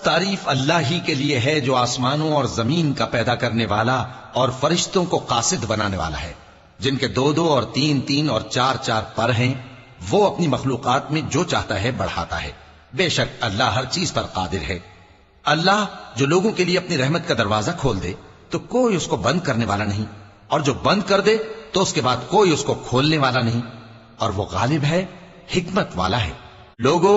تعریف اللہ ہی کے لیے ہے جو آسمانوں اور زمین کا پیدا کرنے والا اور فرشتوں کو قاصد بنانے والا ہے، جن کے 2 اور 3 اور 4 پر ہیں۔ وہ اپنی مخلوقات میں جو چاہتا ہے بڑھاتا ہے، بے شک اللہ ہر چیز پر قادر ہے۔ اللہ جو لوگوں کے لیے اپنی رحمت کا دروازہ کھول دے تو کوئی اس کو بند کرنے والا نہیں، اور جو بند کر دے تو اس کے بعد کوئی اس کو کھولنے والا نہیں، اور وہ غالب ہے، حکمت والا ہے۔ لوگو،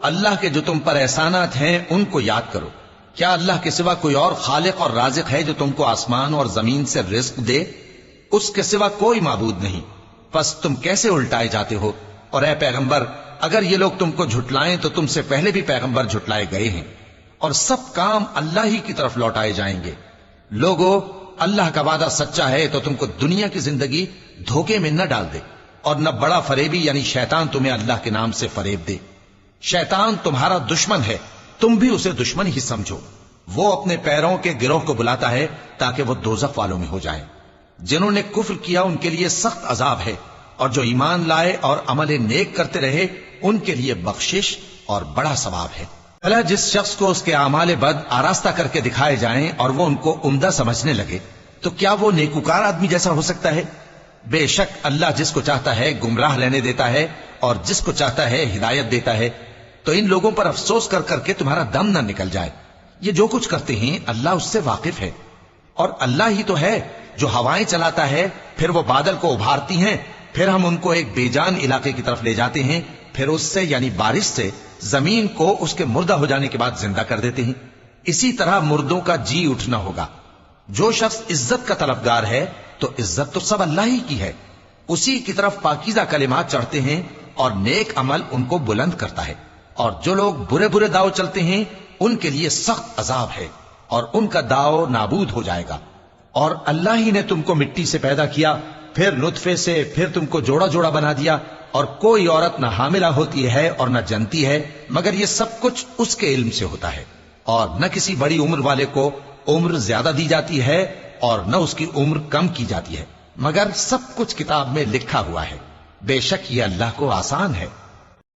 اللہ کے جو تم پر احسانات ہیں ان کو یاد کرو۔ کیا اللہ کے سوا کوئی اور خالق اور رازق ہے جو تم کو آسمان اور زمین سے رزق دے؟ اس کے سوا کوئی معبود نہیں، پس تم کیسے الٹائے جاتے ہو؟ اور اے پیغمبر، اگر یہ لوگ تم کو جھٹلائیں تو تم سے پہلے بھی پیغمبر جھٹلائے گئے ہیں، اور سب کام اللہ ہی کی طرف لوٹائے جائیں گے۔ لوگو، اللہ کا وعدہ سچا ہے تو تم کو دنیا کی زندگی دھوکے میں نہ ڈال دے، اور نہ بڑا فریبی یعنی شیطان تمہیں اللہ کے نام سے فریب دے۔ شیطان تمہارا دشمن ہے، تم بھی اسے دشمن ہی سمجھو۔ وہ اپنے پیروں کے گروہ کو بلاتا ہے تاکہ وہ دوزخ والوں میں ہو جائیں۔ جنہوں نے کفر کیا ان کے لیے سخت عذاب ہے، اور جو ایمان لائے اور عمل نیک کرتے رہے ان کے لیے بخشش اور بڑا ثواب ہے۔ بھلا جس شخص کو اس کے اعمال بد آراستہ کر کے دکھائے جائیں اور وہ ان کو عمدہ سمجھنے لگے تو کیا وہ نیکوکار آدمی جیسا ہو سکتا ہے؟ بے شک اللہ جس کو چاہتا ہے گمراہ لینے دیتا ہے اور جس کو چاہتا ہے ہدایت دیتا ہے۔ تو ان لوگوں پر افسوس کر کر کے تمہارا دم نہ نکل جائے، یہ جو کچھ کرتے ہیں اللہ اس سے واقف ہے۔ اور اللہ ہی تو ہے جو ہوائیں چلاتا ہے، پھر وہ بادل کو ابھارتی ہیں، پھر ہم ان کو ایک بے جان علاقے کی طرف لے جاتے ہیں، پھر اس سے یعنی بارش سے زمین کو اس کے مردہ ہو جانے کے بعد زندہ کر دیتے ہیں۔ اسی طرح مردوں کا جی اٹھنا ہوگا۔ جو شخص عزت کا طلبگار ہے تو عزت تو سب اللہ ہی کی ہے، اسی کی طرف پاکیزہ کلمات چڑھتے ہیں اور نیک عمل ان کو بلند کرتا ہے۔ اور جو لوگ برے برے داؤ چلتے ہیں ان کے لیے سخت عذاب ہے، اور ان کا داؤ نابود ہو جائے گا۔ اور اللہ ہی نے تم کو مٹی سے پیدا کیا، پھر نطفے سے، پھر تم کو جوڑا جوڑا بنا دیا، اور کوئی عورت نہ حاملہ ہوتی ہے اور نہ جنتی ہے، مگر یہ سب کچھ اس کے علم سے ہوتا ہے۔ اور نہ کسی بڑی عمر والے کو عمر زیادہ دی جاتی ہے اور نہ اس کی عمر کم کی جاتی ہے، مگر سب کچھ کتاب میں لکھا ہوا ہے۔ بے شک یہ اللہ کو آسان ہے۔